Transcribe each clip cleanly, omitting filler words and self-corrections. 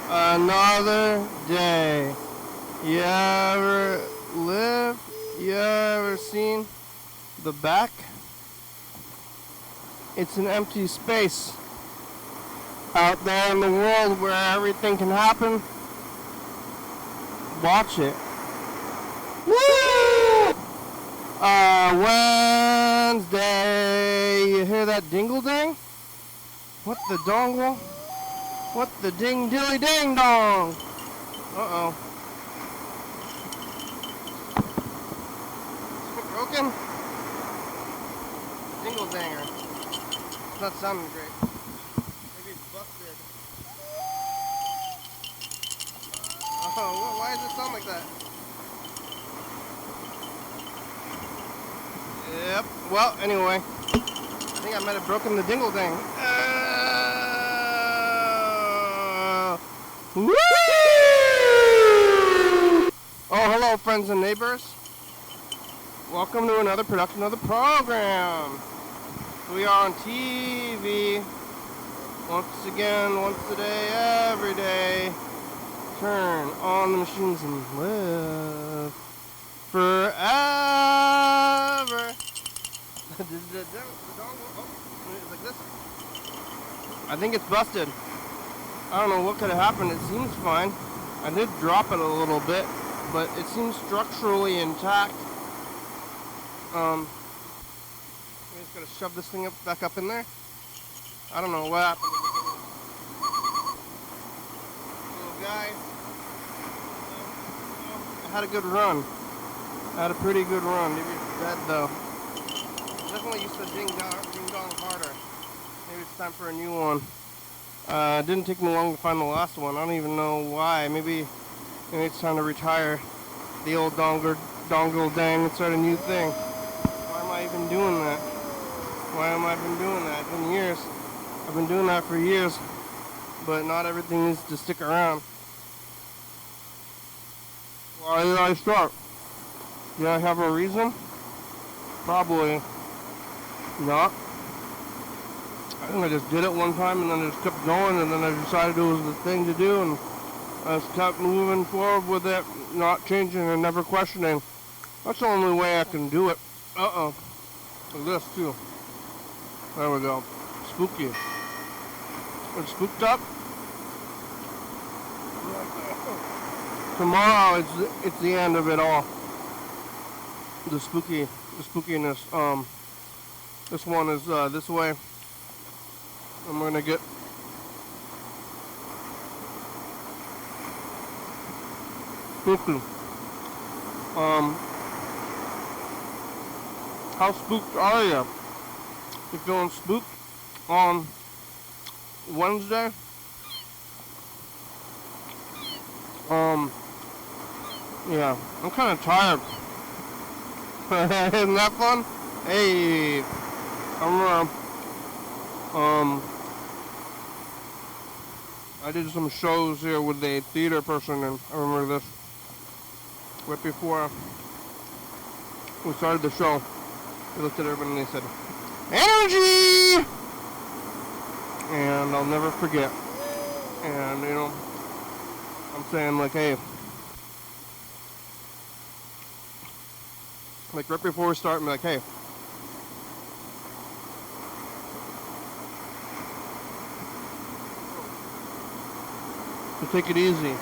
Another day. You ever lived? You ever seen the back? It's an empty space out there in the world where everything can happen. Watch it. Woo! Wednesday. You hear that dingle dang? What the dongle? What the ding dilly ding dong? Uh-oh. Is it broken? Dingle danger. It's not sounding great. Maybe it's busted. Oh, why does it sound like that? Yep. Well, anyway. I think I might have broken the dingle dang. Woo! Oh, hello, friends and neighbors. Welcome to another production of the program. We are on TV. Once again, once a day, every day. Turn on the machines and live forever. Like this. I think it's busted. I don't know what could have happened. It seems fine. I did drop it a little bit, but it seems structurally intact. I'm just gonna shove this thing back up in there. I don't know what happened. Little guy. I had a good run. I had a pretty good run. Maybe it's dead though. Definitely used to ding dong harder. Maybe it's time for a new one. It didn't take me long to find the last one. I don't even know why. Maybe it's time to retire the old dongle dang and start a new thing. Why am I even doing that? Why am I even doing that? It's been years. I've been doing that for years. But not everything needs to stick around. Why did I start? Did I have a reason? Probably not. I think I just did it one time and then I just kept going and then I decided it was the thing to do and I just kept moving forward with it, not changing and never questioning. That's the only way I can do it. Uh-oh. This too. There we go. Spooky. It's spooked up. Tomorrow it's the end of it all. The spookiness. This one is this way. I'm gonna get spooky. How spooked are you? You feeling spooked on Wednesday? Yeah, I'm kind of tired. Isn't that fun? Hey, I did some shows here with a theater person, and I remember this right before we started the show. They looked at everybody and they said, "Energy!" And I'll never forget. And you know, I'm saying like, hey, like right before we start, I'm like, hey, so take it easy.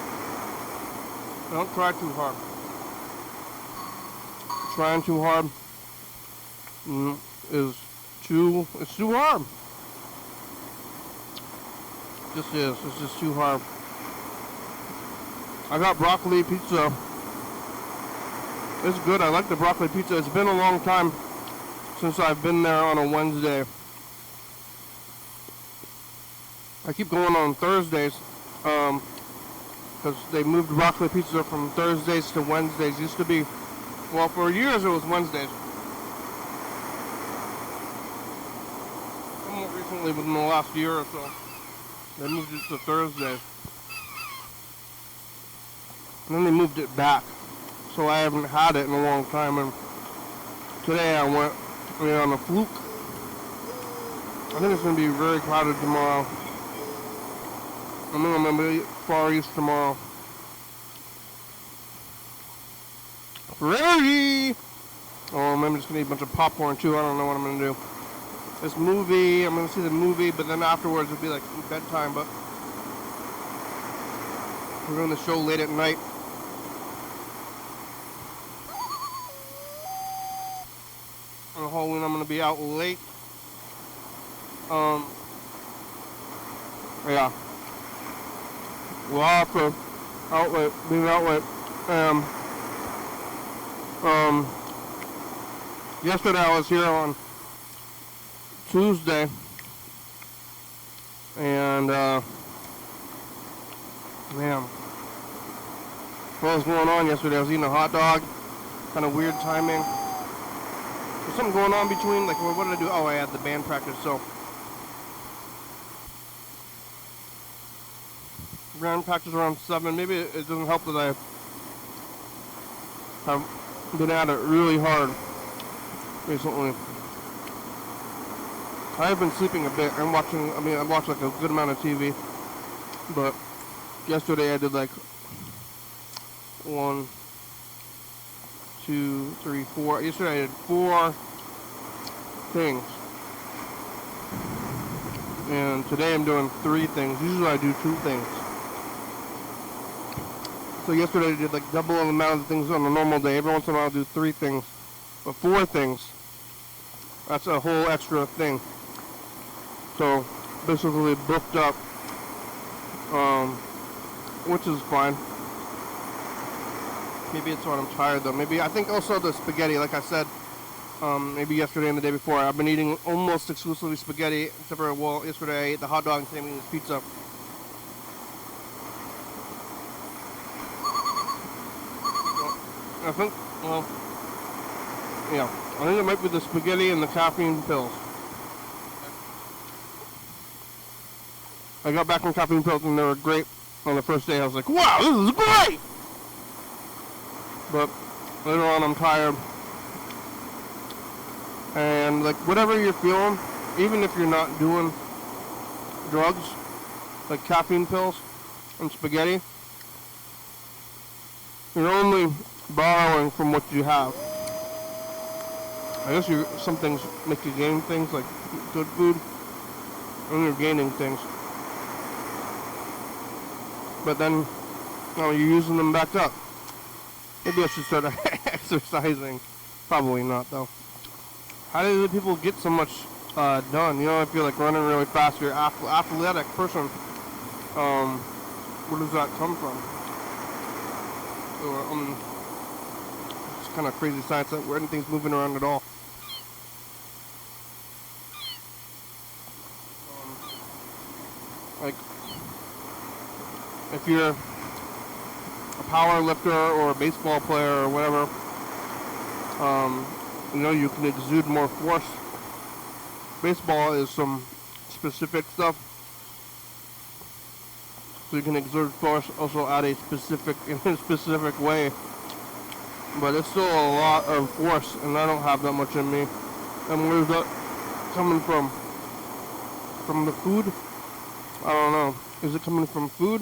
Don't try too hard. Trying too hard it's too hard. It's just too hard. I got broccoli pizza. It's good. I like the broccoli pizza. It's been a long time since I've been there on a Wednesday. I keep going on Thursdays because they moved broccoli pizza from Thursdays to Wednesdays. Used to be, well, for years it was Wednesdays. Somewhat recently, within the last year or so, they moved it to Thursdays. And then they moved it back. So I haven't had it in a long time. And today I went on a fluke. I think it's going to be very crowded tomorrow. I'm gonna be Far East tomorrow. Ready? Oh, I'm just gonna eat a bunch of popcorn too. I don't know what I'm gonna do. This movie, I'm gonna see the movie, but then afterwards it'll be like bedtime. But we're doing the show late at night. On Halloween, I'm gonna be out late. Yeah. We'll have to being out late. Yesterday I was here on Tuesday, and man, what was going on yesterday? I was eating a hot dog, kind of weird timing. There's something going on between, like, what did I do? Oh, I had the band practice, so. Band practice around 7. Maybe it doesn't help that I have been at it really hard recently. I have been sleeping a bit. I watched like a good amount of TV, but yesterday I did like 1, 2, 3, 4. Yesterday I did 4 things, and today I'm doing 3 things. Usually I do 2 things. So yesterday I did like double the amount of things on a normal day. Every once in a while I'll do 3 things, but 4 things. That's a whole extra thing. So basically booked up, which is fine. Maybe it's when I'm tired though. Maybe I think also the spaghetti, like I said, maybe yesterday and the day before. I've been eating almost exclusively spaghetti, except for, well, yesterday I ate the hot dog and today I'm eating this pizza. I think, well, yeah, I think it might be the spaghetti and the caffeine pills. I got back from caffeine pills and they were great on the first day. I was like, wow, this is great! But later on I'm tired. And like whatever you're feeling, even if you're not doing drugs, like caffeine pills and spaghetti, you're only borrowing from what you have. I guess some things make you gain things, like good food, and you're gaining things. But then, you're using them back up. Maybe I should start exercising. Probably not, though. How do the people get so much done? You know, if you're like running really fast, you're an athletic person. Where does that come from? It's kind of crazy science where anything's moving around at all. Like, if you're a power lifter or a baseball player or whatever, you know, you can exude more force. Baseball is some specific stuff, so you can exert force also in a specific way. But it's still a lot of force, and I don't have that much in me. And where's that coming from? From the food? I don't know. Is it coming from food?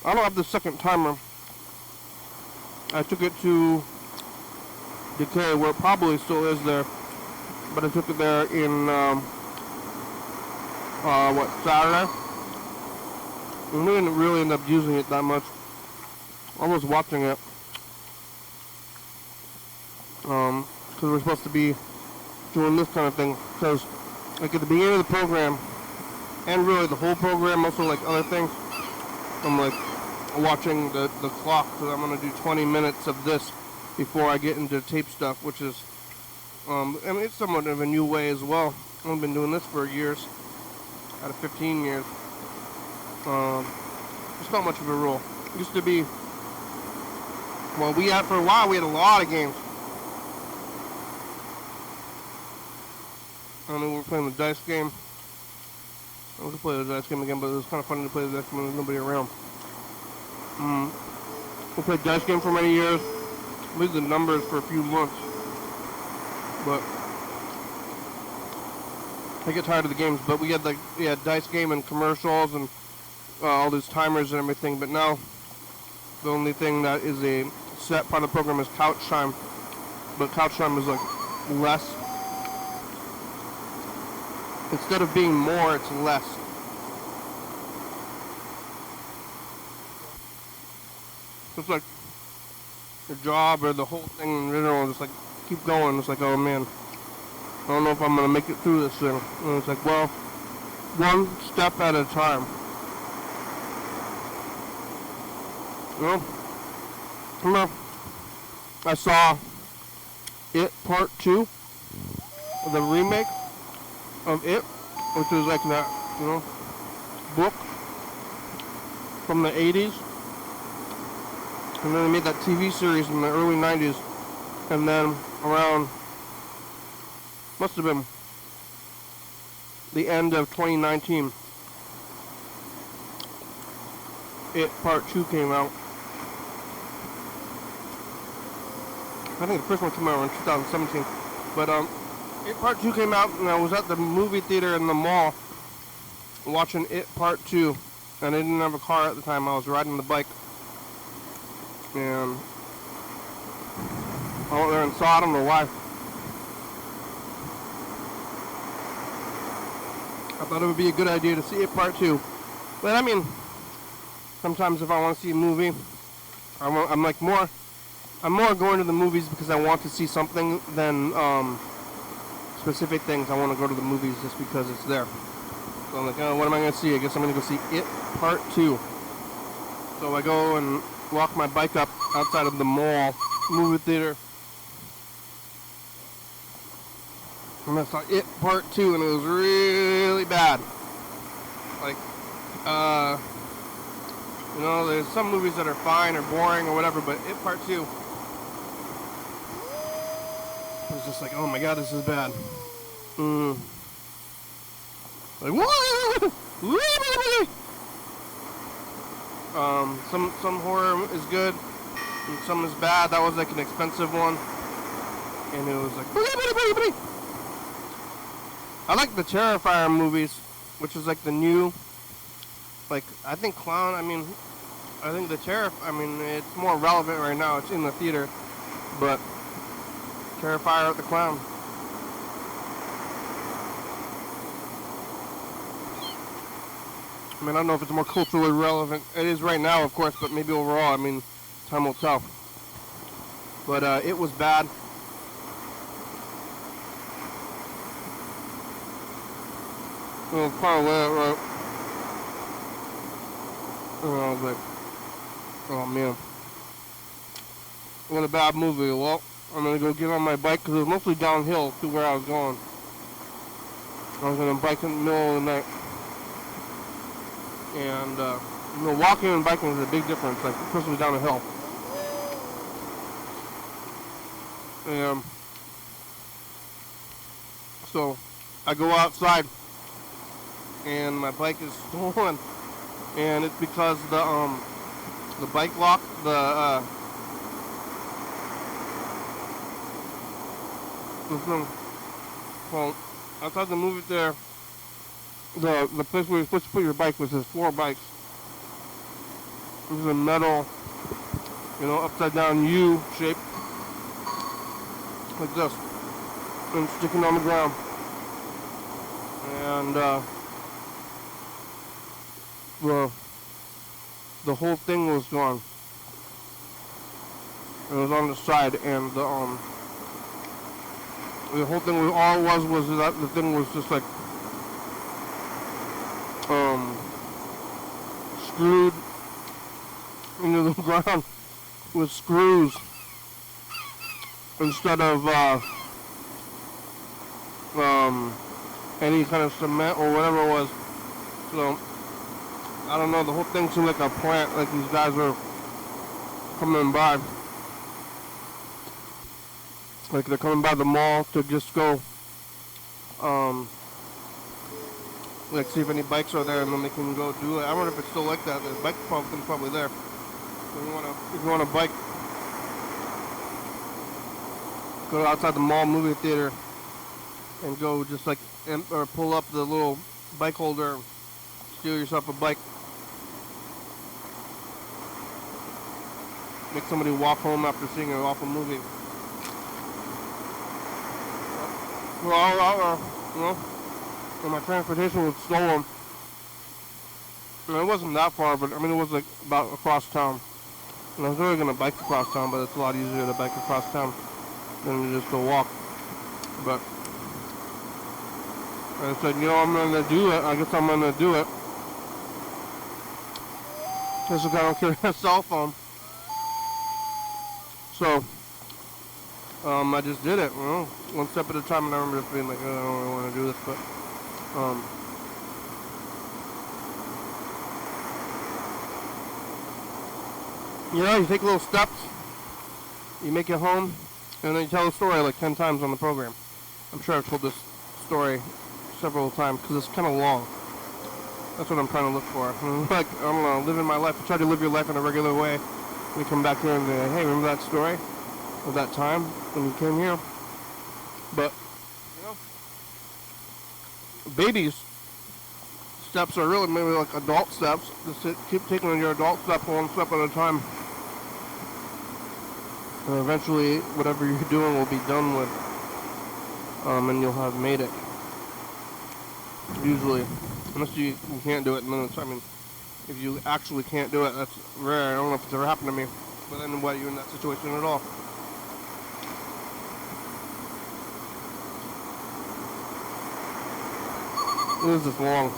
I don't have the second timer. I took it to Decay, where it probably still is there. But I took it there in, Saturday? And we didn't really end up using it that much. I was watching it. Because we're supposed to be doing this kind of thing. Because, like, at the beginning of the program, and really the whole program, also like other things, I'm like watching the clock, because I'm going to do 20 minutes of this before I get into tape stuff, which is, I mean, it's somewhat of a new way as well. I've been doing this for years, out of 15 years. It's not much of a rule. It used to be, well, for a while we had a lot of games. I mean, we were playing the dice game. We could play the dice game again, but it was kind of funny to play the dice game when there's nobody around. We played dice game for many years. We did the numbers for a few months. But I get tired of the games. But we had dice game and commercials and all these timers and everything, but now the only thing that is a set part of the program is couch time. But couch time is like less. Instead of being more, it's less. It's like your job or the whole thing in general, just like keep going. It's like, oh man, I don't know if I'm gonna make it through this thing. And it's like, well, one step at a time. You know, I saw It Part 2, the remake of It, which is like that, book from the 80s. And then they made that TV series in the early 90s. And then around, must have been the end of 2019, It Part 2 came out. I think the first one came out in 2017. But It Part 2 came out, and I was at the movie theater in the mall watching It Part 2. And I didn't have a car at the time. I was riding the bike. And I went there and saw it. I don't know why. I thought it would be a good idea to see It Part 2. But I mean, sometimes if I want to see a movie, I'm more going to the movies because I want to see something than specific things. I want to go to the movies just because it's there. So I'm like, oh, what am I going to see? I guess I'm going to go see It Part 2. So I go and walk my bike up outside of the mall movie theater. And I saw It Part 2, and it was really bad. Like, there's some movies that are fine or boring or whatever, but It Part 2 was just like, oh my god, this is bad. Like, what? Some horror is good, and some is bad. That was like an expensive one, and it was like, I like the Terrifier movies, which is like the new, like, I think it's more relevant right now. It's in the theater, but Terrifier the Clown. I mean, I don't know if it's more culturally relevant. It is right now, of course, but maybe overall, I mean, time will tell. But it was bad. Well, kind of right. And I was like, oh man, what a bad movie. Well, I'm going to go get on my bike because it was mostly downhill to where I was going. I was going to bike in the middle of the night. And, walking and biking is a big difference, like, especially down a hill. And, so, I go outside, and my bike is stolen. And it's because the bike lock, well, outside the movie there, the place where you're supposed to put your bike was 4 bikes. It was a metal, upside down U shape, like this, and sticking on the ground. And the whole thing was gone. It was on the side, and the whole thing was, all it was that the thing was just like screwed into the ground with screws instead of any kind of cement or whatever it was. So I don't know, the whole thing seemed like a plant, like these guys were coming by. Like they're coming by the mall to just go like see if any bikes are there, and then they can go do it. I wonder if it's still like that. The bike thing's probably there. So if you want to bike, go outside the mall movie theater and go just like or pull up the little bike holder, steal yourself a bike, make somebody walk home after seeing an awful movie. Well, you know, and my transportation was stolen. And it wasn't that far, but I mean, it was like about across town. And I was really gonna bike across town, but it's a lot easier to bike across town than just to walk. But I said, you know, I'm gonna do it. I guess I'm gonna do it. Just because I don't carry a cell phone. So, I just did it, you know, one step at a time, and I remember just being like, oh, I don't really want to do this, but, you know, you take little steps, you make it home, and then you tell the story like 10 times on the program. I'm sure I've told this story several times, because it's kind of long. That's what I'm trying to look for. Like, I don't know, living my life. You try to live your life in a regular way. We come back here and say, hey, remember that story of that time when you came here? But, you know, babies' steps are really maybe like adult steps. Just keep taking your adult step one step at a time. And eventually, whatever you're doing will be done with. And you'll have made it. Usually. Unless you can't do it, and then it's, I mean, if you actually can't do it, that's rare. I don't know if it's ever happened to me. But then why are you in that situation at all? This is long.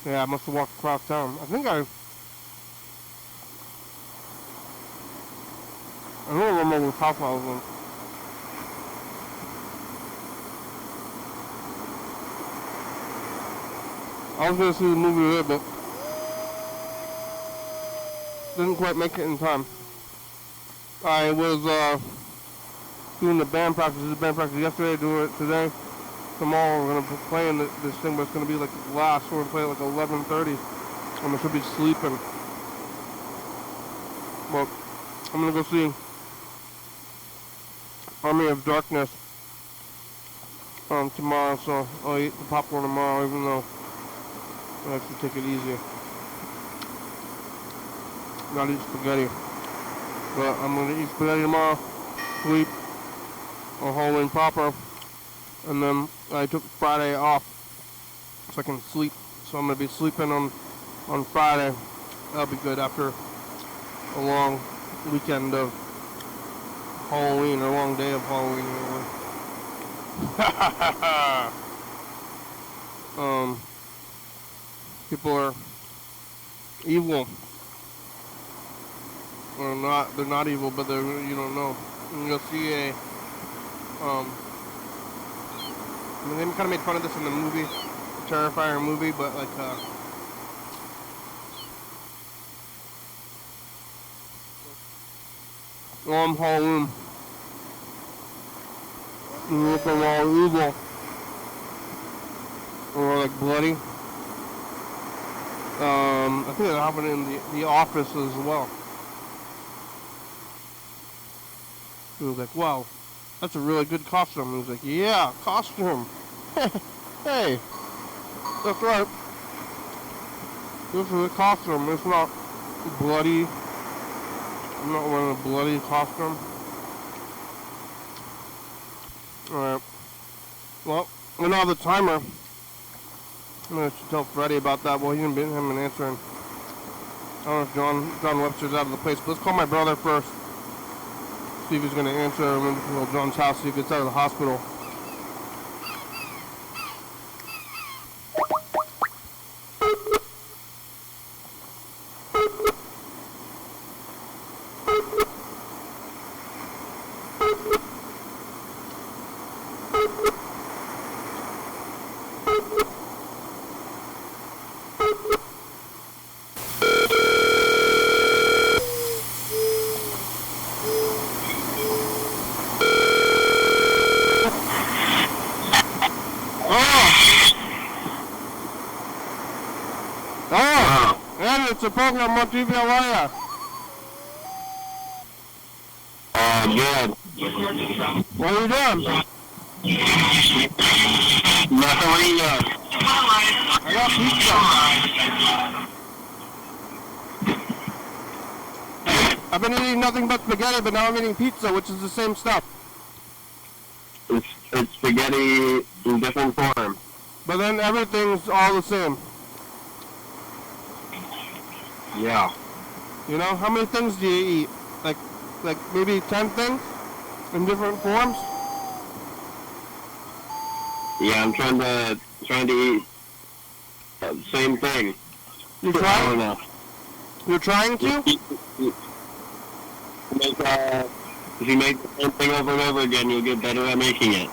Yeah, I must have walked across town. I think I don't remember which house I was in. I was going to see the movie there, but didn't quite make it in time. I was doing the band practice. Did the band practice yesterday, doing it today. Tomorrow we're going to be playing this thing, but it's going to be like last. We're going to play at like 11:30. And I should be sleeping. But I'm going to go see Army of Darkness tomorrow, so I'll eat the popcorn tomorrow, even though I have to take it easy. Not eat spaghetti. But I'm going to eat spaghetti tomorrow, sleep on Halloween proper, and then I took Friday off so I can sleep. So I'm going to be sleeping on Friday. That'll be good after a long weekend of Halloween, or a long day of Halloween. People are evil. Or not, they're not evil, but you don't know. And you'll see I mean, they kind of made fun of this in the movie, Terrifier movie, but like, on Halloween, you look all evil, or like bloody. I think it happened in the Office as well. He was like, wow, that's a really good costume. He was like, yeah, costume. Hey, that's right. This is a costume. It's not bloody. I'm not wearing a bloody costume. Alright. Well, we now have the timer. I'm going to tell Freddie about that. Well, he didn't have an answer. I don't know if John Webster's out of the place, but let's call my brother first. See if he's going to answer. I'm going to call John's house, see if he gets out of the hospital. It's a program on TV. How are ya? Good. What are you doing? Nothing. What are you doing? I got pizza. I've been eating nothing but spaghetti, but now I'm eating pizza, which is the same stuff. It's spaghetti in different form. But then everything's all the same. Yeah. You know, how many things do you eat? Like maybe 10 things in different forms? Yeah, I'm trying to eat the same thing. You're I don't trying? know. You're trying to? If you make the same thing over and over again, you'll get better at making it.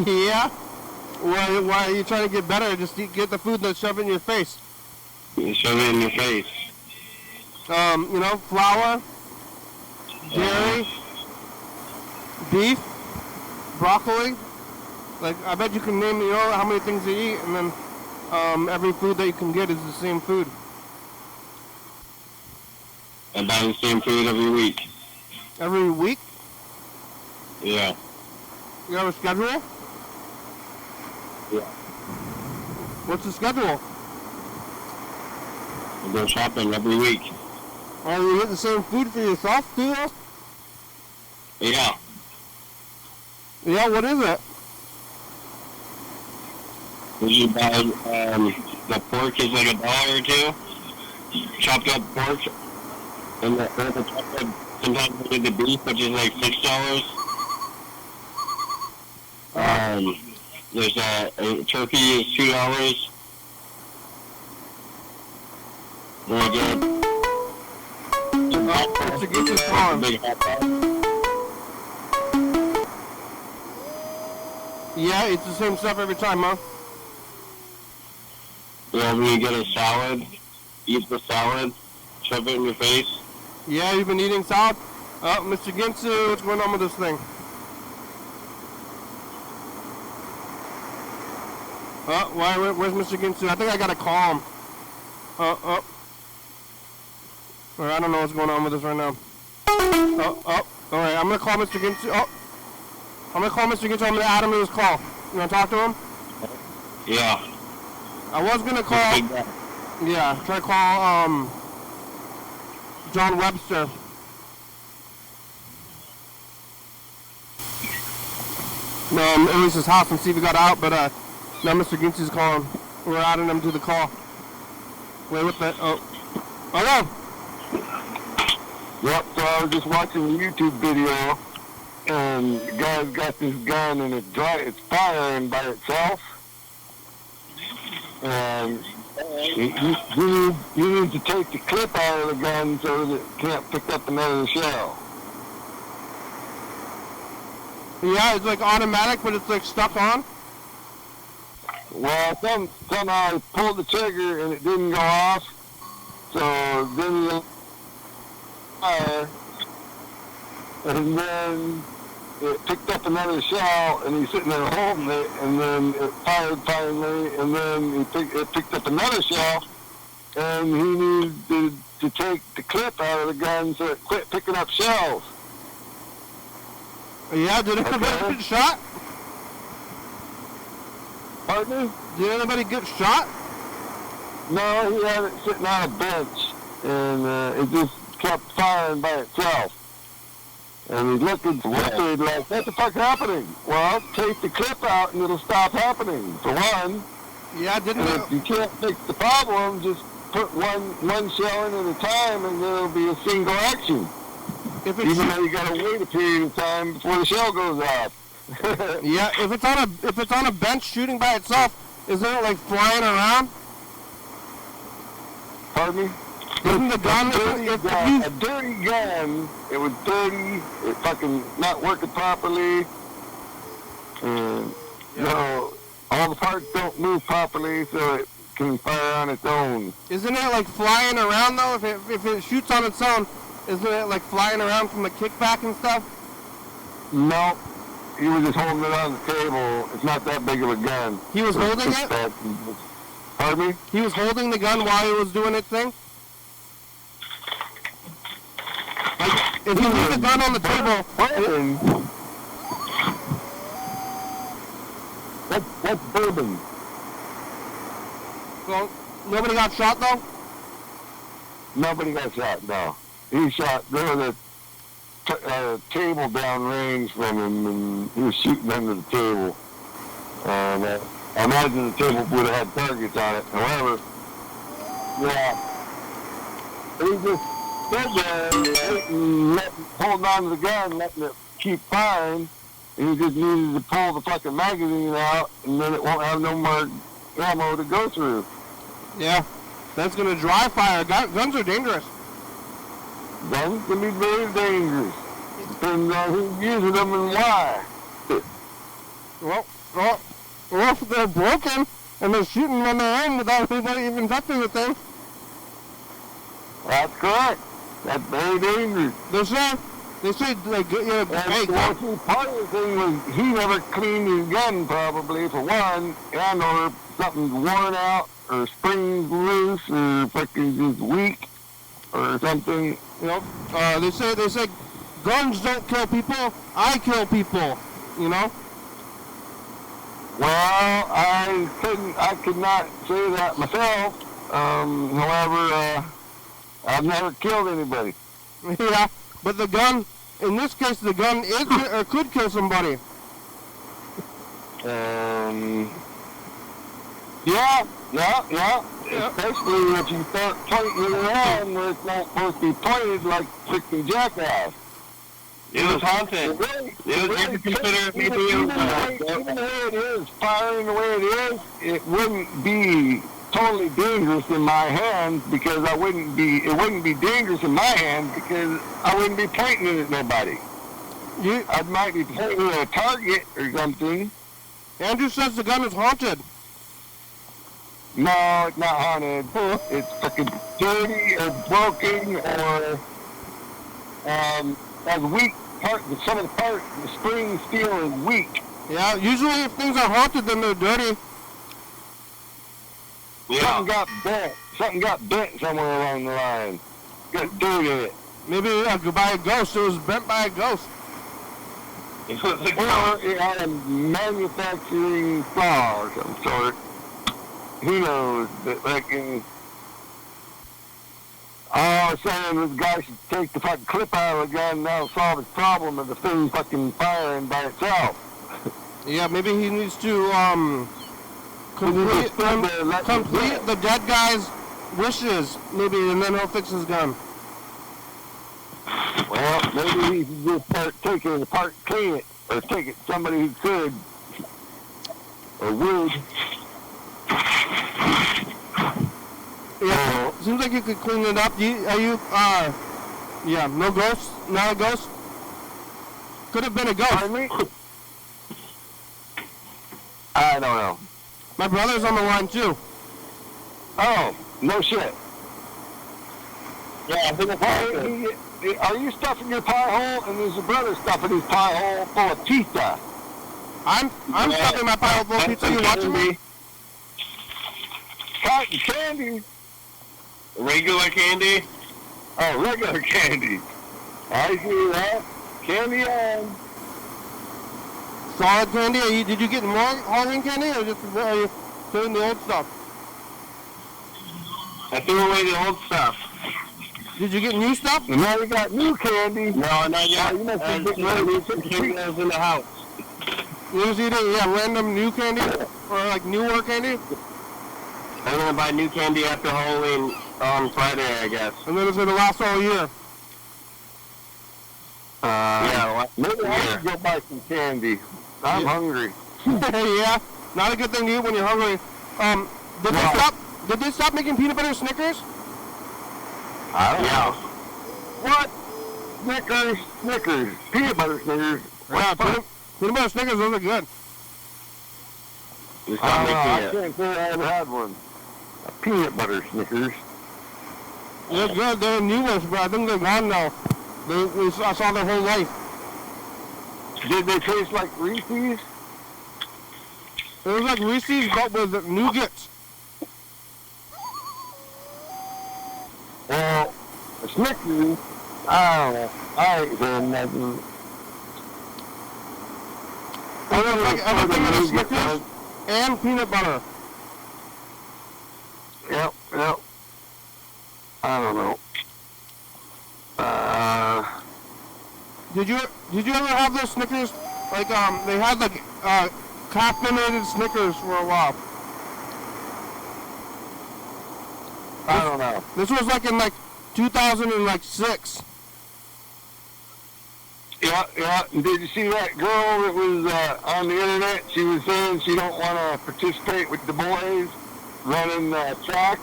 Yeah? Why are you trying to get better? Just get the food and shove it in your face. You shove it in your face. You know, flour, dairy, beef, broccoli. Like, I bet you can name, you know, how many things you eat, and then every food that you can get is the same food. I buy the same food every week. Every week? Yeah. You have a schedule? Yeah. What's the schedule? I go shopping every week. Are you get the same food for yourself too? Yeah. Yeah, what is it? You buy, the pork is like $1 or $2. Chopped up pork. And the chopped up, sometimes we get the beef, which is like $6. There's a turkey is $2. Really good. It's a good song. Big hot dog. Yeah, it's the same stuff every time, huh? Yeah, when you get a salad, eat the salad, shove it in your face. Yeah, you've been eating salad? Mr. Ginsu, what's going on with this thing? Where's Mr. Ginsu? I think I gotta call him. Alright, I don't know what's going on with this right now. Alright, I'm gonna call Mr. Ginsu. I'm gonna call Mr. Ginsu. I'm gonna add him to his call. You wanna talk to him? Yeah. I was gonna call. Yeah, try to call John Webster. At least his house and see if he got out, but now Mr. Ginsu's calling. We're adding him to the call. Wait, what the? Oh, hello. Yep, so I was just watching a YouTube video, and the guy's got this gun, and it's firing by itself. And you need to take the clip out of the gun so that it can't pick up another shell. Yeah, it's like automatic, but it's like stuck on. Well, somehow I pulled the trigger and it didn't go off, so then you fire, and then it picked up another shell, and he's sitting there holding it, and then it fired finally, and then it picked up another shell, and he needed to take the clip out of the gun so it quit picking up shells. Yeah, did anybody get shot? Pardon me? Did anybody get shot? No, he had it sitting on a bench, and it just kept firing by itself. And he's looking worried, like, what the fuck happening? Well, take the clip out and it'll stop happening, for one. Yeah, didn't And if you can't fix the problem, just put one shell in at a time and then it'll be a single action. Even though you gotta wait a period of time before the shell goes off. Yeah, if it's on a bench shooting by itself, isn't it like flying around? Pardon me? Isn't the gun a dirty gun? It was dirty. It fucking not working properly. And all the parts don't move properly, so it can fire on its own. Isn't it like flying around though? If it shoots on its own, isn't it like flying around from the kickback and stuff? No. He was just holding it on the table. It's not that big of a gun. He was holding it? Pardon me? He was holding the gun while he was doing its thing? Like, if he leaves the gun on the table... What's bourbon? Well, nobody got shot though? Nobody got shot, no. He shot, there was a table downrange from him, and he was shooting under the table. I imagine the table would have had targets on it. However, yeah, he just stood there and holding on to the gun, letting it keep firing. And he just needed to pull the fucking magazine out, and then it won't have no more ammo to go through. Yeah, that's gonna dry fire. Guns are dangerous. Guns can be very dangerous. Depends on who's using them and why. Well, if they're broken and they're shooting on their own without anybody even touching the thing. That's correct. That's very dangerous. They say, like, you know, hey, part of the thing was he never cleaned his gun, probably, for one, and or something's worn out, or springs loose, or fucking just weak, or something. you know, they say guns don't kill people, I kill people, you know? Well, I could not say that myself. However, I've never killed anybody. Yeah, but the gun, in this case, the gun is or could kill somebody. Yeah. Especially if you start pointing it around where it's not supposed to be pointed like freaking jackass. It was haunted. Even the way it is, firing the way it is, it wouldn't be totally dangerous in my hands because it wouldn't be dangerous in my hands because I wouldn't be pointing it at nobody. I might be pointing at a target or something. Andrew says the gun is haunted. No, it's not haunted. It's fucking dirty or broken or has weak parts. Some of the parts, the spring steel is weak. Yeah, usually if things are haunted, then they're dirty. Yeah. Something got bent somewhere along the line. Got dirt in it. Maybe by a ghost. It was bent by a ghost. It was a Or it had a manufacturing flaw of some sort. Who knows? But all I was saying this guy should take the fucking clip out of the gun and that'll solve his problem of the thing fucking firing by itself. Yeah, maybe he needs to complete the dead guy's wishes, maybe, and then he'll fix his gun. Well, maybe he should just start taking it apart, clean it, or take it to somebody who could or would. Yeah, seems like you could clean it up. Yeah, no ghost? Not a ghost? Could have been a ghost. Pardon me? I don't know. My brother's on the line, too. Oh, no shit. Yeah, I think it's Are you stuffing your pie hole and there's your brother stuffing his pie hole full of pizza? I'm stuffing my pie hole full of pizza. You watching me? Cotton candy. regular candy. Oh, regular candy. I see that. Candy on. Solid candy? Did you get more Halloween candy, or just are you doing the old stuff? I threw away the old stuff. Did you get new stuff? And now you got new candy. No, not yet. You must be getting ready to Candy that was in the house. You just eating, random new candy? Or like newer candy? I'm gonna buy new candy after Halloween on Friday, I guess. And then it's gonna last all year. Yeah, Maybe I should go buy some candy. I'm hungry. Yeah, not a good thing to eat when you're hungry. Did they stop making peanut butter Snickers? I don't know. What? Snickers. Peanut butter Snickers. Yeah, peanut butter Snickers, those are good. I can't say I ever had one. A peanut butter Snickers. They're good. They're newish, but I think they're gone now. I saw their whole life. Did they taste like Reese's? It was like Reese's, but with nougats. Well, a Snickers, I don't know. I ain't saying nothing. Everything in a Snickers and peanut butter. Yep. I don't know. Did you ever have those Snickers? Like they had like caffeinated Snickers for a while. I don't know. This was like in like 2006. Yeah. Did you see that girl that was on the internet? She was saying she don't want to participate with the boys running track.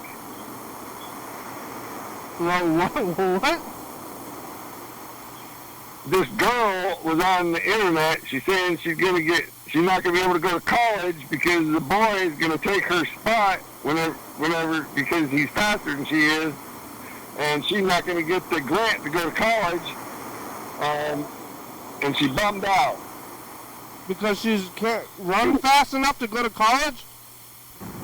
What? This girl was on the internet. She's saying she's not gonna be able to go to college because the boy is gonna take her spot whenever because he's faster than she is, and she's not gonna get the grant to go to college. And she bummed out Because she can't run fast enough to go to college?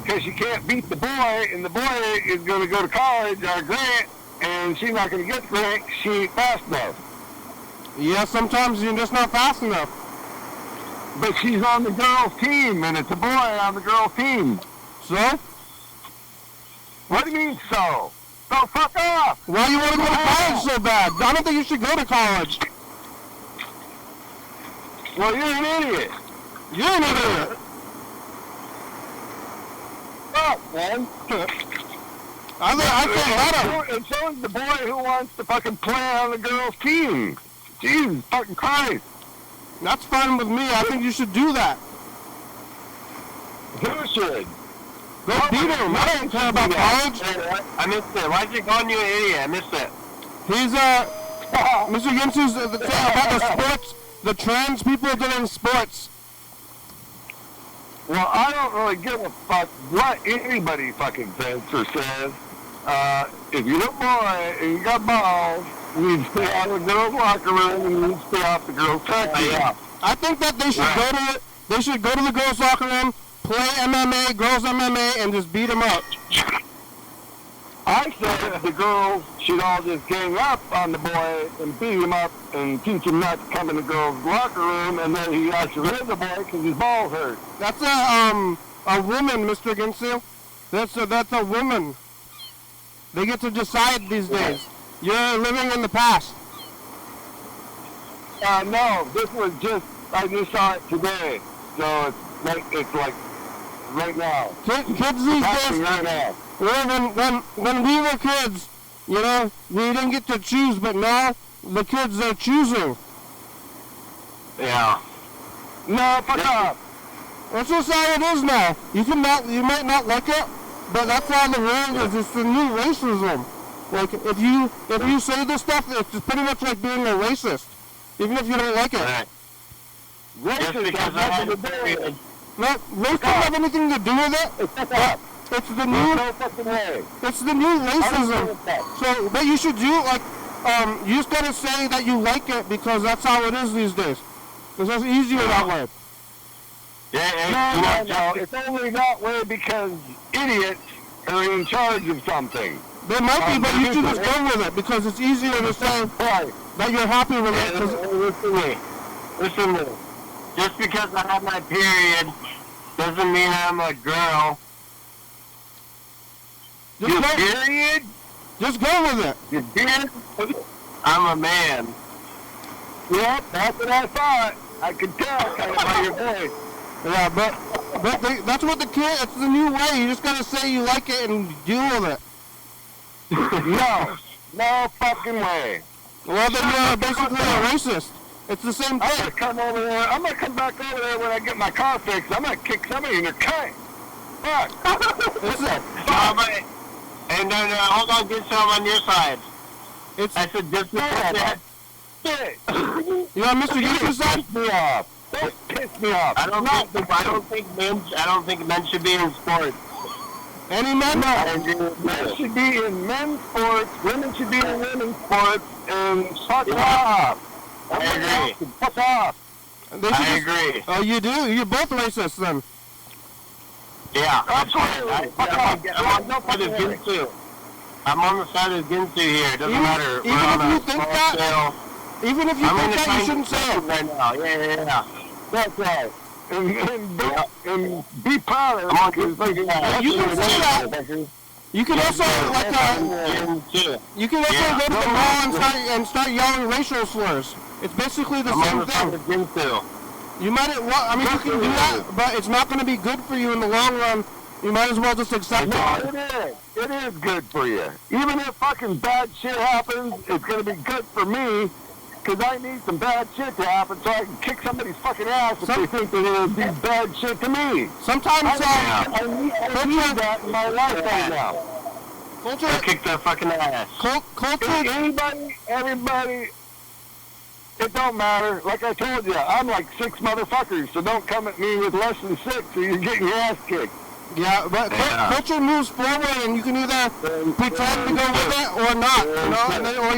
because she can't beat the boy, and the boy is going to go to college on a grant, and she's not going to get the grant 'cause she ain't fast enough. Yeah, sometimes you're just not fast enough. But she's on the girls' team, and it's a boy on the girls' team. So? What do you mean, so? So fuck off! Why you want to go to college so bad? I don't think you should go to college. Well, you're an idiot. You're an idiot. Fuck, man. I feel better. And so is the boy who wants to fucking play on the girls' team. Jesus fucking Christ. That's fine with me. I think you should do that. Who should? Go beat him. I don't care about college. I missed it. Why'd you call you an idiot? I missed it. He's, Mr. Yinsu's the thing about the sports, the trans people doing sports. Well, I don't really give a fuck what anybody fucking thinks or says. If you're a boy and you got balls, you need to stay out of the girls' locker room and you need to stay off the girls' track team. I think that they should go to the girls' locker room, play MMA, girls MMA, and just beat them up. I said the girls should all just gang up on the boy and beat him up and teach him not to come in the girls' locker room, and then he actually hit the boy because his balls hurt. That's a woman, Mr. Ginsu. That's a woman. They get to decide these days. You're living in the past. No, this was I just saw it today, so it's like right now. Kids these days, Right now. when we were kids, you know, we didn't get to choose, but now the kids are choosing. Yeah. No, fuck off. That's just how it is now. You might not like it, but that's how the world is. It's the new racism. Like if you say this stuff, it's pretty much like being a racist, even if you don't like it. Right. Racist has nothing to do with it. No, race doesn't have anything to do with it. Fuck off. It's the There's new. no fucking way. It's the new racism. So what you should do, like, you just gotta say that you like it because that's how it is these days. Because that's easier that way. Yeah, No. It's only that way because idiots are in charge of something. They might be, but you should just go with it because it's easier to say Right. that you're happy with it. 'Cause Listen to me. Just because I have my period doesn't mean I'm a girl. just go, Period? just go with it. You did? I'm a man. Yep, that's what I thought. I could tell kind of by your voice. Yeah, but that's what the kid. It's the new way. You just gotta say you like it and deal with it. No fucking way. Well, then you're basically a racist. It's the same I'm thing. gonna come over there. I'm gonna come back over there when I get my car fixed. I'm gonna kick somebody in the cut. Fuck. It's a, And then hold on, get some on your side. it's I said just because that. Shit. you know, Mr. Gibson's side. Piss me off. Don't piss me off. I don't think men should be in sports. Any men? Men should be in men's sports. Women should be in women's sports. And fuck off. I agree. Fuck off. They should I just- agree. Oh, you do? You're both racist then. Yeah, Absolutely. I'm on the side of Ginsu. I'm on the side of Ginsu here. It doesn't matter. Even We're if on you a think small that- scale. Even if you I'm think in the that, you shouldn't say it. right now. Yeah. That's right. And be proud of it. I'm on You can say that. You can also you can also go to the mall and start yelling racial slurs. It's basically the same thing. You might I mean you can do that, but it's not going to be good for you in the long run. You might as well just accept it. No, it is. It is good for you. Even if fucking bad shit happens, it's going to be good for me. Because I need some bad shit to happen so I can kick somebody's fucking ass if they think they're going to do bad shit to me. Sometimes I need that in my life right now. Culture. Kick their fucking ass. Culture. Everybody, it don't matter. Like I told you, I'm like 6 motherfuckers, so don't come at me with less than 6 or you're getting your ass kicked. Yeah, but culture moves forward, and you can either pretend to go with it or not, you know, and then, or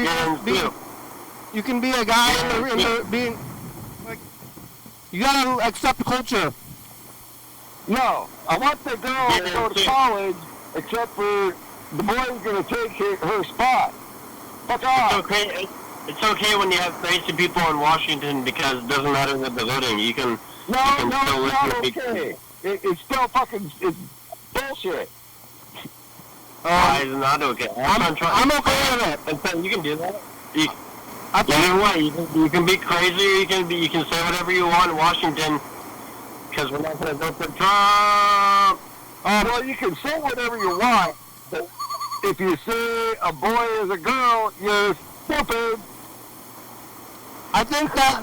you can be a guy in the being like you gotta accept the culture. No, I want the girl to go to college, except for the boy's gonna take her spot. Fuck off. It's okay when you have crazy people in Washington because it doesn't matter what they're voting. You can. No, it's not okay. It's still fucking, it's bullshit. Why is it not okay? I'm okay with it. And you can do that. Either way, you can be crazy. You can say whatever you want in Washington because we're not going to vote for Trump. Well, you can say whatever you want, but if you say a boy is a girl, you're stupid. I think that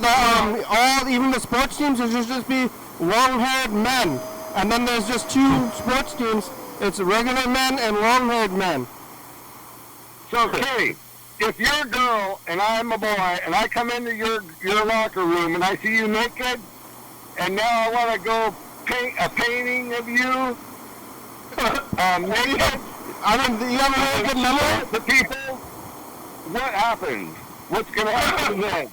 even the sports teams should just be long-haired men, and then there's just 2 sports teams. It's regular men and long-haired men. So, Kitty, if you're a girl and I'm a boy, and I come into your locker room and I see you naked, and now I want to go paint a painting of you naked. I mean, you have a really good memory. The people, what happens? What's going to happen then?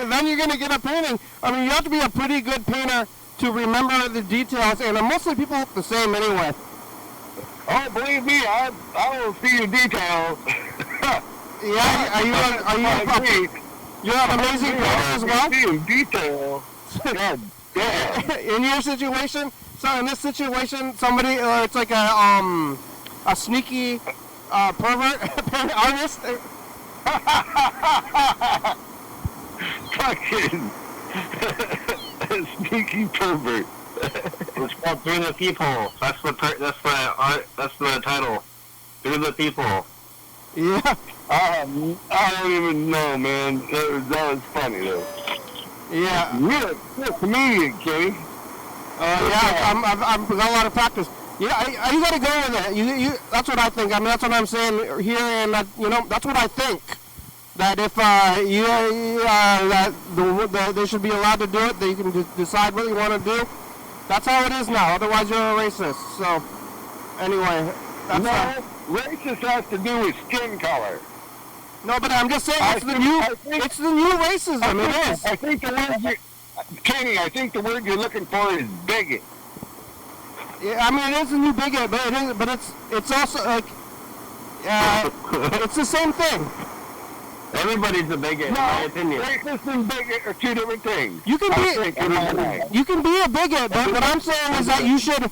Then you're going to get a painting. I mean, you have to be a pretty good painter to remember the details, and mostly people look the same anyway. Oh, believe me, I don't see the details. Yeah, you have amazing painter as well? See in detail. God damn. In your situation, so in this situation, somebody, it's like a sneaky pervert artist. Fucking sneaky pervert. It's called Through the People. That's the title. Through the People. Yeah. I don't even know, man. That was funny though. Yeah. You're a comedian, Kenny. Yeah, I've got a lot of practice. Yeah, you got to go with it. You. That's what I think. I mean, that's what I'm saying here, and that's what I think. That if they should be allowed to do it, they can decide what you want to do. That's how it is now. Otherwise, you're a racist. So, anyway, that's racist has to do with skin color. No, but I'm just saying it's the new racism. It is. I think the word Kenny, I think the word you're looking for is bigot. Yeah, I mean, it is a new bigot, but it's also like it's the same thing. Everybody's a bigot, in my opinion. Racist and bigot are 2 different things. You can be a bigot, but what I'm saying is that you should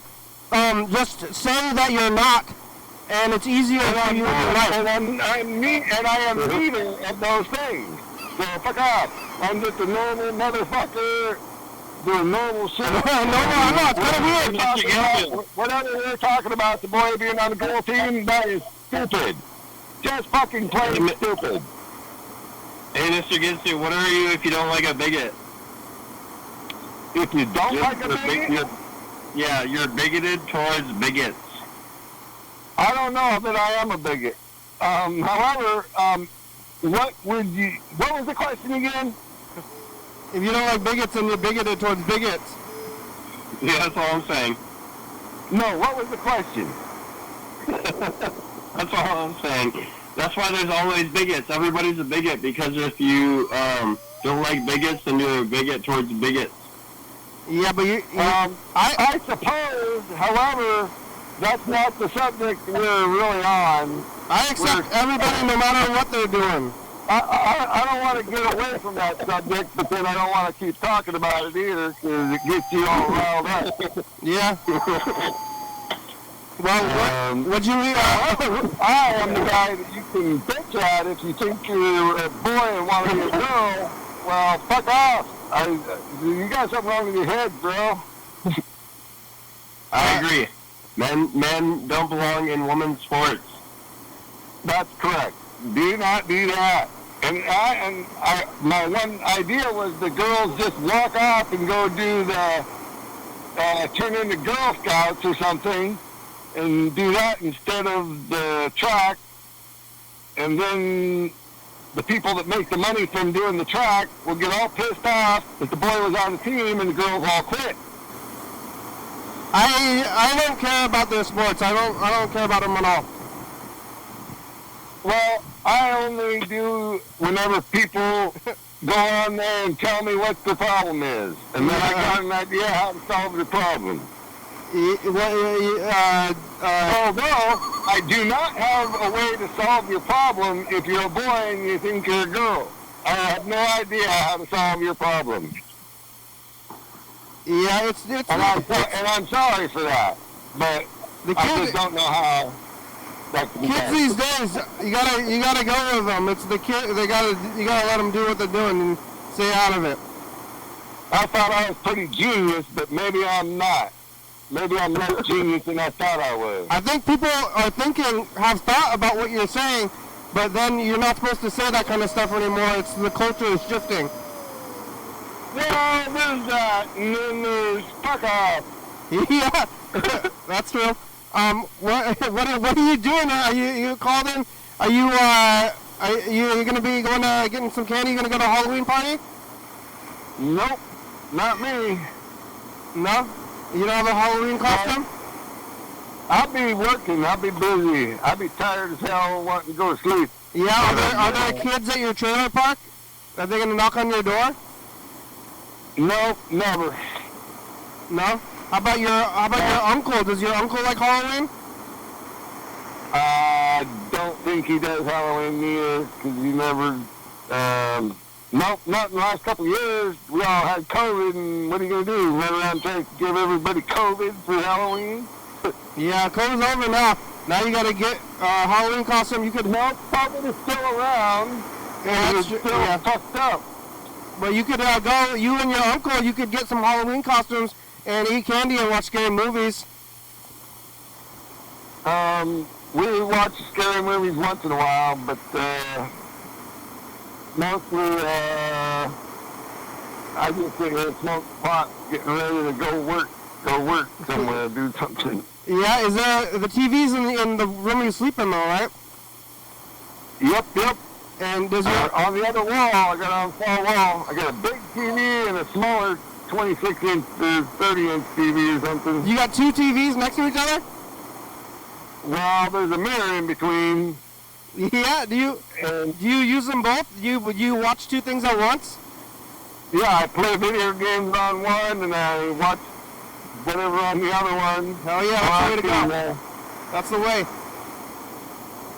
just say that you're not, and it's easier for you in life. And I am neither of those things. So fuck off. I'm just a normal motherfucker doing normal shit. No, it's kind of weird. Whatever they're talking about, the boy being on the goal team, that is stupid. Just fucking plain stupid. Hey, Mr. Ginsu, what are you if you don't like a bigot? If you don't like a bigot? Yeah, you're bigoted towards bigots. I don't know that I am a bigot. However, what was the question again? If you don't like bigots, then you're bigoted towards bigots. Yeah, that's all I'm saying. No, what was the question? That's all I'm saying. That's why there's always bigots. Everybody's a bigot because if you don't like bigots, then you're a bigot towards bigots. Yeah, but I suppose, however, that's not the subject we're really on. I accept everybody no matter what they're doing. I don't want to get away from that subject, but then I don't want to keep talking about it either because it gets you all riled up. Yeah. Well, what'd you read? I am the guy that you can bitch at if you think you're a boy and want to be a girl. Well, fuck off. You got something wrong with your head, bro. I agree. Men don't belong in women's sports. That's correct. Do not do that. And my one idea was the girls just walk off and go do the turn into Girl Scouts or something, and do that instead of the track, and then the people that make the money from doing the track will get all pissed off that the boy was on the team and the girls all quit. I don't care about their sports. I don't care about them at all. Well, I only do whenever people go on there and tell me what the problem is, and then I got an idea how to solve the problem. Although I do not have a way to solve your problem if you're a boy and you think you're a girl. I have no idea how to solve your problem. Yeah, it's and I'm sorry for that, but I just don't know how. Kids these days, you gotta go with them. It's the kid. You gotta let them do what they're doing and stay out of it. I thought I was pretty genius, but maybe I'm not. Maybe I'm less genius than I thought I was. I think people have thought about what you're saying, but then you're not supposed to say that kind of stuff anymore. It's the culture is shifting. Yeah, there's that, and then there's fuck off. Yeah, that's true. What are you doing? Are you called in? Are you gonna be going to getting some candy? You gonna go to a Halloween party? Nope, not me. No, you don't have a Halloween costume? I'll be working. I'll be busy. I'll be tired as hell, wanting to go to sleep. Yeah, are there kids at your trailer park? Are they gonna knock on your door? No, never. No. How about your uncle? Does your uncle like Halloween? I don't think he does Halloween either, because he never, nope, not in the last couple of years. We all had COVID, and what are you going to do? Run around trying to give everybody COVID for Halloween? Yeah, COVID's over now. Now you got to get a Halloween costume. You could... No, COVID is still around, and it's still fucked up. But you could go, you and your uncle, you could get some Halloween costumes and eat candy and watch scary movies. We watch scary movies once in a while, but mostly I just sit here and smoke pot, getting ready to go work somewhere, do something. Yeah, is there the TV's in the room you sleep in though, right? Yep. And does your on the other wall, I got on the far wall, I got a big TV and a smaller 26-inch or 30-inch TV or something. You got two TVs next to each other? Well, there's a mirror in between. Yeah, do you use them both? You watch two things at once? Yeah, I play video games on one and I watch whatever on the other one. Hell yeah, that's the way to go. That's the way.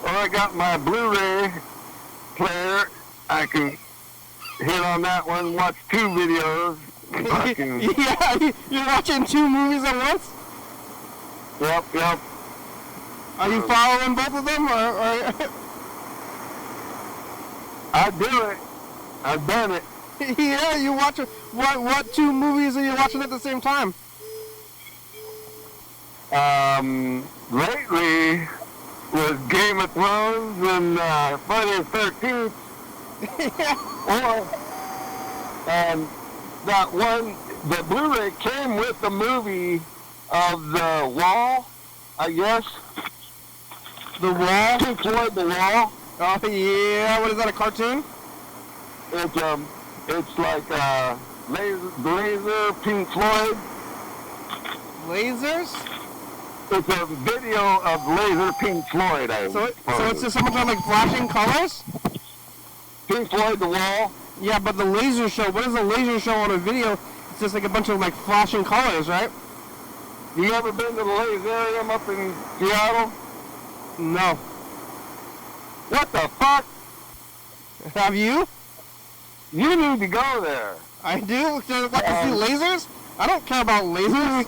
Well, I got my Blu-ray player. I can hit on that one, watch two videos. Yeah, you're watching two movies at once? Yep. Are you following both of them, or? I do it. I've done it. Yeah, you watch it. What two movies are you watching at the same time? Lately was Game of Thrones and Friday the 13th. Or that one, the Blu-ray came with the movie of The Wall, I guess. The Wall? Pink Floyd, The Wall. Oh yeah, what is that, a cartoon? It's like Laser, Pink Floyd. Lasers? It's a video of Laser, Pink Floyd. So it's just something like flashing colors? Pink Floyd, The Wall. Yeah, but the laser show, what is a laser show on a video? It's just like a bunch of like flashing colors, right? You ever been to the Laserium up in Seattle? No. What the fuck? Have you? You need to go there. I do? To see lasers? I don't care about lasers.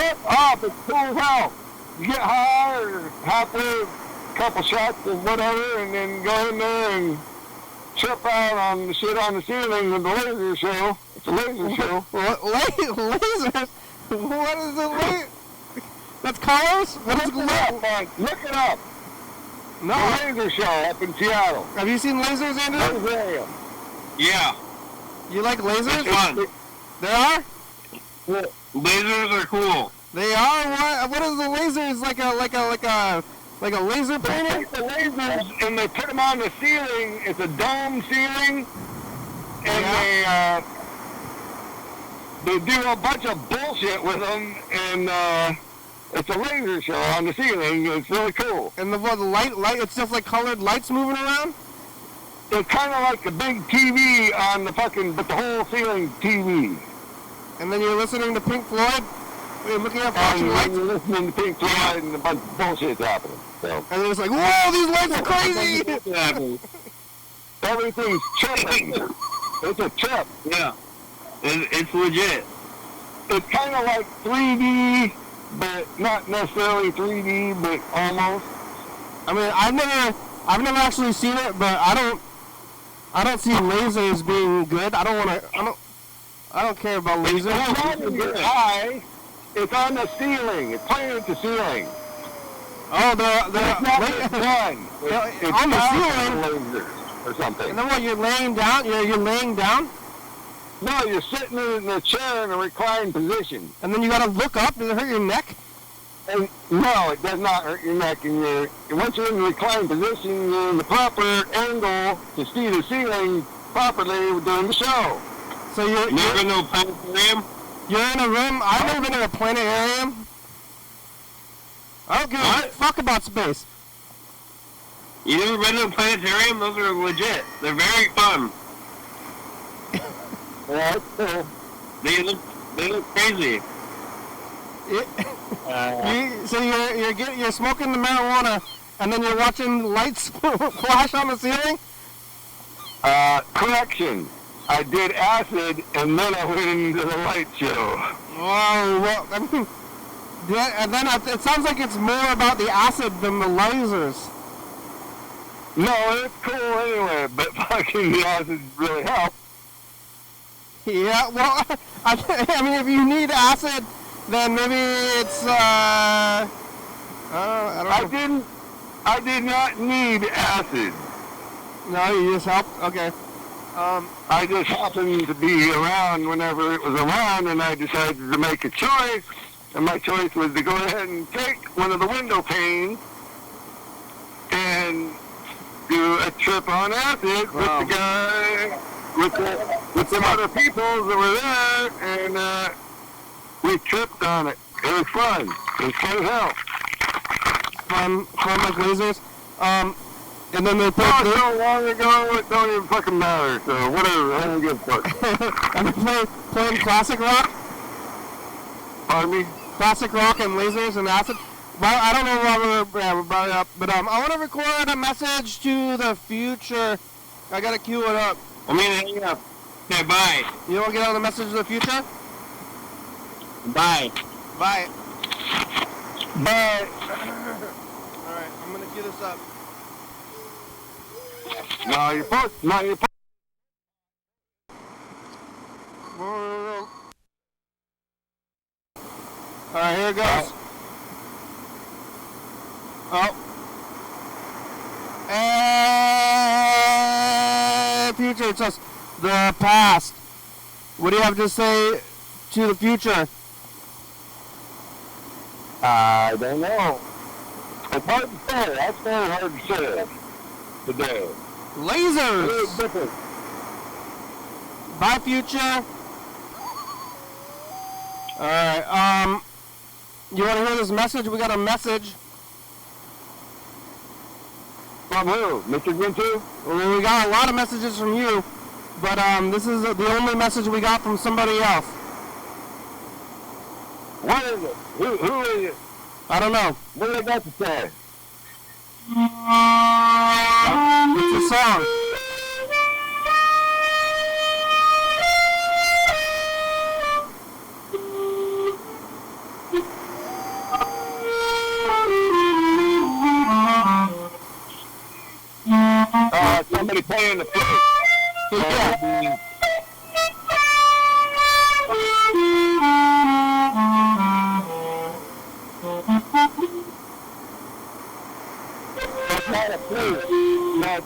off. It's cool as hell. You get high or halfway, a couple shots of whatever, and then go in there and trip out on the shit on the ceiling with the laser show. It's a laser show. Lasers? What is a laser? That's colors? What is Mike? Look it up. No. The laser show up in Seattle. Have you seen lasers, Andrew? Yeah. You like lasers? It's fun. There are? Lasers are cool. They are? What is the laser? It's like a laser They painter? take the lasers and they put them on the ceiling. It's a dome ceiling. And they do a bunch of bullshit with them. And it's a laser show on the ceiling. It's really cool. And the light, it's just like colored lights moving around? It's kind of like the big TV on the but the whole ceiling TV. And then you're listening to Pink Floyd? You're looking at flashing And lights? you're listening to Pink Floyd and a bunch of bullshit's happening. So. And it's like, whoa, these lights are crazy! Everything's tripping. It's a trip. Yeah. It's legit. It's kind of like 3D, but not necessarily 3D, but almost. I mean, I've never actually seen it, but I don't see lasers being good. I don't care about lasers. It's not in your eye. It's on the ceiling. It's playing at the ceiling. Oh, It's not the sun. It's on the powerful ceiling? lasers or something. And then what? You're laying down. You're laying down, No, you're sitting in a chair in a reclined position. and then you gotta look up. Does it hurt your neck? And no, it does not hurt your neck. And once you're in the reclined position, you're in the proper angle to see the ceiling properly during the show. So you're Never no planetarium? you're in a room. I've never been to a planetarium. I don't give a fuck about space. You never been to a planetarium? Those are legit. They're very fun. Yeah, it's cool. They look crazy. So you're smoking the marijuana, and then you're watching lights flash on the ceiling. Correction. I did acid, and then I went into the light show. Whoa, well, I mean, and then it sounds like it's more about the acid than the lasers. No, it's cool anyway, but fucking the acid really helped. Yeah, well, I mean, if you need acid, then maybe it's, I don't know. I did not need acid. No, you just helped? Okay. I just happened to be around whenever it was around, and I decided to make a choice, and my choice was to go ahead and take one of the window panes and do a trip on acid with the guy, with some other people that were there, and we tripped on it. It was fun. It was fun as hell. Fun like lasers. And then they put So long ago, it don't even fucking matter. So whatever, I don't give a fuck. and they playing classic rock. Pardon me? Classic rock and lasers and acid. Well, I don't know why we're brought it up, but I want to record a message to the future. I gotta cue it up. I mean, hang up. Okay, bye. You want to get on the message to the future? Bye. Bye. But Alright, I'm gonna cue this up. no, you're supposed. No, you're supposed. Alright, here it goes. Oh. And future, it's us. The past. What do you have to say to the future? I don't know. It's hard to say. That's very hard to say today. Lasers! It's different. Bye, future. Alright, you want to hear this message? We got a message. From who? Mr. Gintu? Well, we got a lot of messages from you, but this is the only message we got from somebody else. What is it? Who is it? I don't know. What do they got to say? It's a song. playing the flute. Yeah. That's not a flute. That's,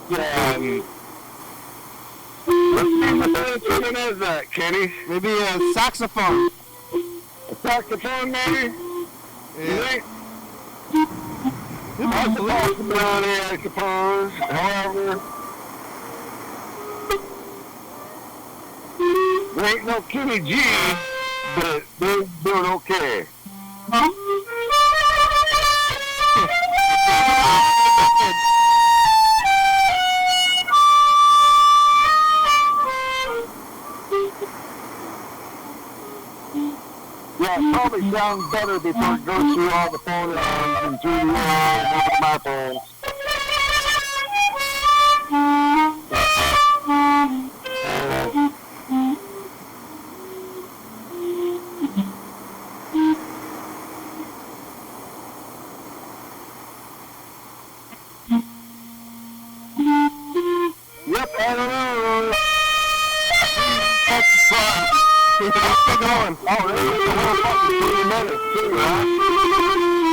what instrument is that, Kenny? Maybe a saxophone. A saxophone, maybe? Yeah. That's a possibility, I suppose. However, there ain't no Kenny G, but they're doing okay. Yeah, it probably sounds better before it goes through all the phone lines and through the air and over my phone. Yep, I don't know. That's fun. Keep going. Oh, there's a whole fucking 3 minutes too, huh?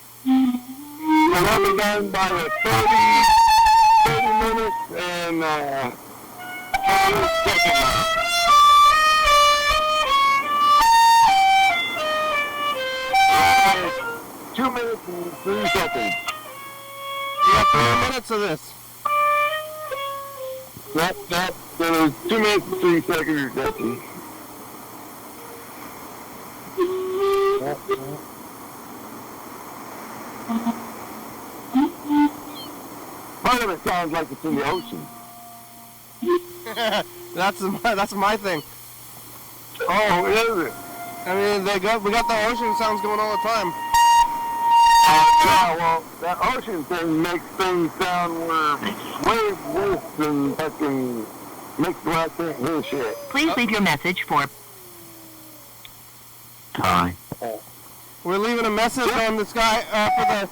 So that'll be done by the 30 minutes and 30 seconds. 2 minutes and 3 seconds. You got 3 minutes of this. That was 2 minutes and 3 seconds, Jesse. Part of it sounds like it's in the ocean. That's my thing. Oh, is it? I mean, we got the ocean sounds going all the time. Yeah, well, that ocean thing makes things sound way worse than fucking makes the right thing hear shit. Please leave your message for... Hi. We're leaving a message on this guy for the...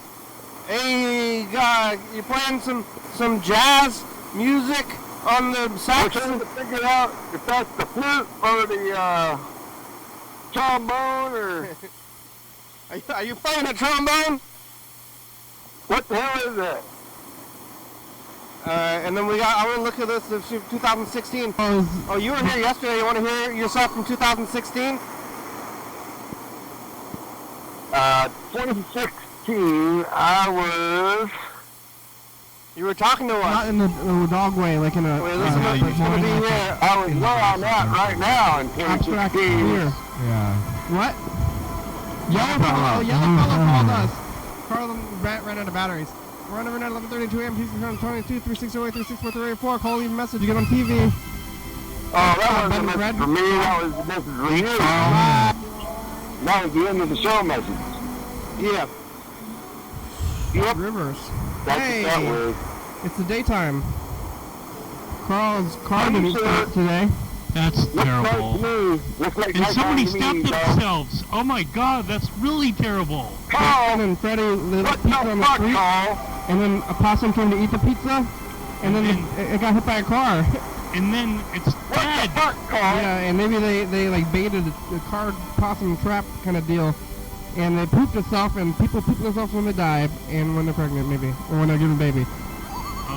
Hey, guy, you playing some jazz music on the We're sax? trying to figure out if that's the flute or the trombone or... Are you playing a trombone? What the hell is that? And then I want to look at this, 2016. Oh, you were here yesterday. You want to hear yourself from 2016? 2016, I was... You were talking to us. Not in the dog way, like in a... Wait, listen, it's going to be here. I was where I'm at right now in abstract 2016. clear. Yeah. What? Yellow fellow called us. Carl ran out of batteries. We're on overnight 11:32 a.m. Please return 22 3608 364384. Call, leave a message. You get on TV. Oh, that wasn't a message for me. That was a message for you. That was the end of the show message. Yeah. Yep. Rivers. That's Hey. what that was. It's the daytime. Carl's car didn't start today. That's Looks like terrible. to me. Looks like And nighttime somebody to me, stabbed dog. themselves. Oh my god, that's really terrible. Carl, And Freddie lit what pizza the on the fuck, street. Carl? And then a possum came to eat the pizza. And then it got hit by a car. And then it's What dead. the fuck, Carl? Yeah, and maybe they like baited a car possum trap kind of deal. And they pooped itself, and people poop themselves when they die, and when they're pregnant, maybe, or when they're giving a baby.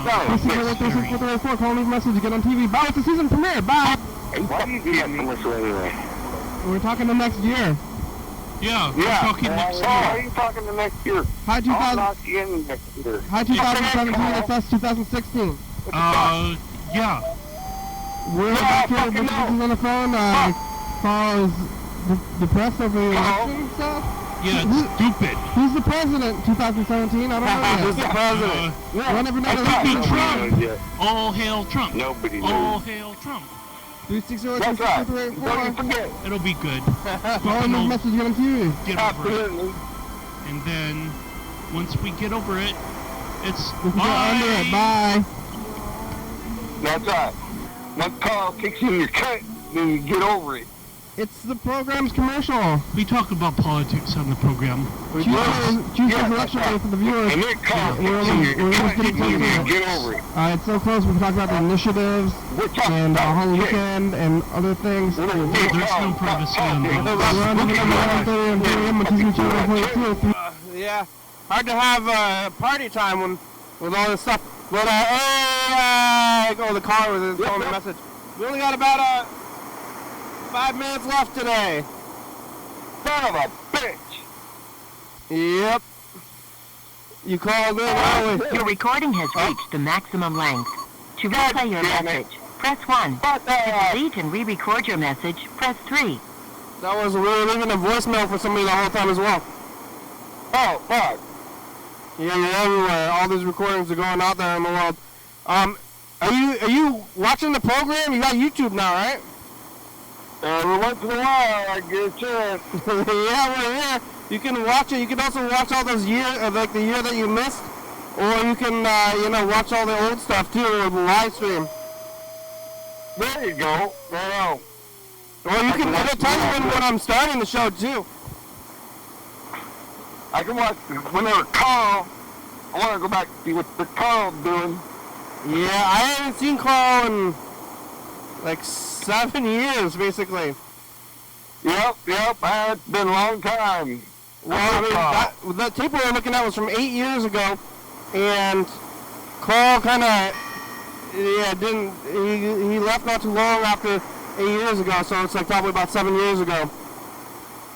No. 368 call, leave a message, get on TV. Bye, it's the season premiere. Bye. Why do you do that commercial anyway? We're talking the next year. Yeah, we're Yeah. talking next How are year. you talking the next year? Hi, I'll 2000. knock you in next year. Hi, 2017. It's us, 2016. Yeah. We're Yeah, back here with fucking messages on the phone. Carl is depressed over the election stuff. Yeah, it's stupid. Who's the president? 2017. I don't know Who's the yet. president? We'll never know. I thought Big nobody Trump. knows yet. All hail Trump. Nobody All knows. hail Trump. 360 That's right. Don't you forget. It'll be good. Call and leave a message, get on TV. Get over it. Absolutely. And then, once we get over it, it's We can get under it. Bye. That's right. Once Carl kicks you in your cut, then you get over it. It's the program's commercial. We talk about politics on the program. Tuesday's election day for the viewers. And it comes. We're almost getting close to it. Get over it. It's so close. We can talk about the initiatives and Whole Weekend and other things. There's no privacy on the We're on the 11:30 on TCM channel 42. Yeah, hard to have party time with all this stuff. But the car with his phone message. We only got about 5 minutes left today. Son of a bitch. Yep. You called in early. Your recording has reached the maximum length. To replay your message, press 1. To delete and re-record your message, press 3. That was we were leaving a voicemail for somebody the whole time as well. Oh, fuck. Yeah, you're everywhere. All these recordings are going out there in the world. Are you watching the program? You got YouTube now, right? Every once in a while, I get a chance. Yeah, we're here. You can watch it. You can also watch all those years, like the year that you missed, or you can, watch all the old stuff too, with the live stream. There you go. Now, Or you can tell you when I'm starting the show too. I can watch whenever Carl. I want to go back and see what the Carl's doing. Yeah, I haven't seen Carl in like 7 years, basically. Yep. It's been a long time. Well, the tape we were looking at was from 8 years ago, and Carl kind of, he left not too long after 8 years ago, so it's like probably about 7 years ago.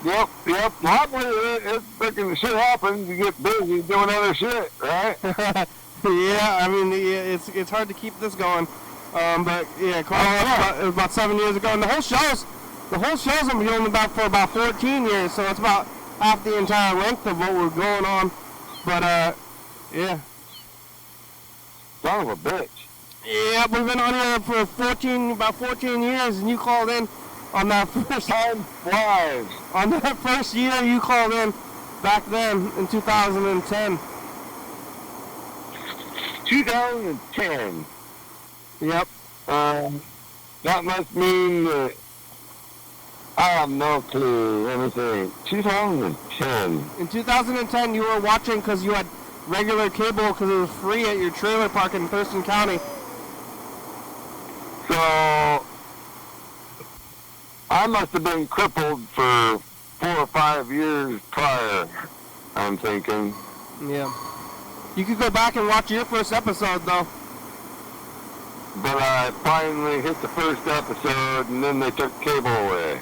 Yep. Hopefully, it's freaking shit happens. You get busy doing other shit, right? Yeah, I mean, it's hard to keep this going, but yeah, Carl, it was about 7 years ago, and the whole show's been going for about 14 years, so it's about half the entire length of what we're going on. But yeah. Son of a bitch. Yeah, we've been on here for about 14 years, and you called in on that first Time flies. on that first year you called in back then in 2010. 2010. Yep. That must mean that I have no clue. Let me think. 2010. In 2010, you were watching because you had regular cable because it was free at your trailer park in Thurston County. So I must have been crippled for 4 or 5 years prior, I'm thinking. Yeah. You could go back and watch your first episode, though. But I finally hit the first episode, and then they took cable away.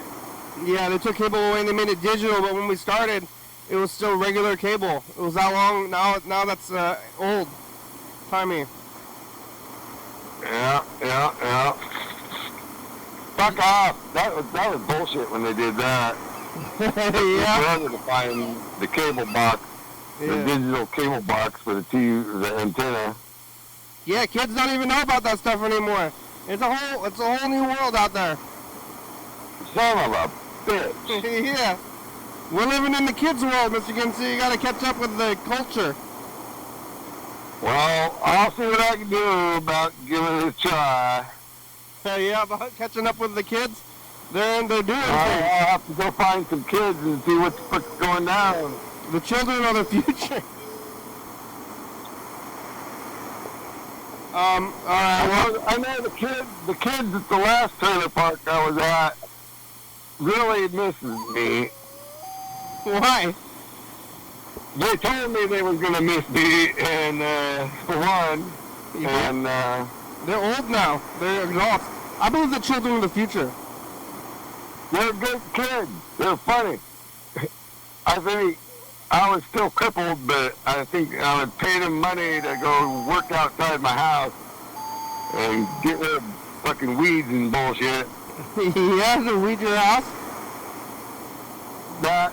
Yeah, they took cable away and they made it digital, but when we started, it was still regular cable. It was that long. Now that's old timey. Yeah. Fuck off. That was bullshit when they did that. Yeah. Rather to find the cable box, the digital cable box for the antenna. Yeah, kids don't even know about that stuff anymore. It's a whole new world out there. Son of a bitch. Yeah. We're living in the kids' world, Michigan, so you gotta catch up with the culture. Well, I'll see what I can do about giving it a try. Yeah, about catching up with the kids. They're doing things. I'll have to go find some kids and see what the fuck's going down. The children are the future. All right. Well, I know the kids at the last trailer park I was at really misses me. Why? They told me they was gonna miss me, and for one, and They're old now. They're adults. I believe the children are the future. they're good kids. They're funny. I think I was still crippled, but I think I would pay them money to go work outside my house and get rid of fucking weeds and bullshit. Yeah, to weed your house. That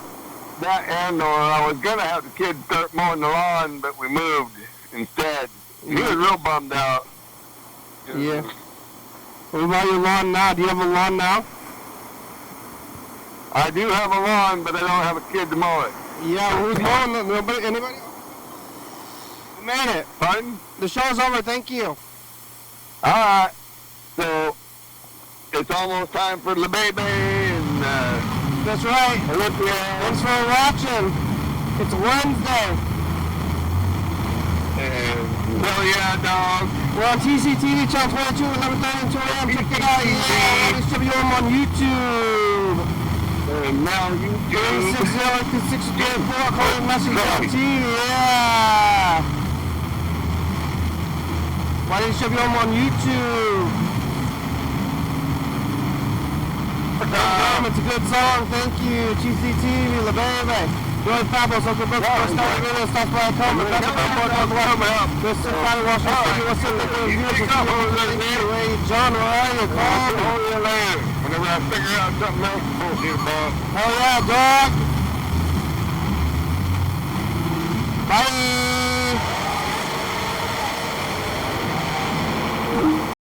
and or I was gonna have the kids start mowing the lawn, but we moved instead. He was real bummed out. Yeah. What about your lawn now? Do you have a lawn now? I do have a lawn, but I don't have a kid to mow it. Yeah, who's mowing it? Nobody? Anybody? We made it. Pardon? The show's over. Thank you. Alright. So, it's almost time for the baby, and That's right. Olympia. Thanks for watching. It's Wednesday. Hell yeah, dog. We're on TCTV channel 22, 11:30 and 2 a.m. Check it out. Yeah, YDHWM on YouTube. And now YouTube. 660-2634. Call your message on T. Yeah. YDHWM on YouTube. It's a good song. Thank you. TCTV, La Baby. Joy Pablos, Uncle Brooks, first time video, starts by a comment. That's a good one. Thurston County, Washington City. What's up, nigga? Beautiful. Ray John, where are you? Whenever I figure out something else, bullshit about. Hell yeah, dog. Bye.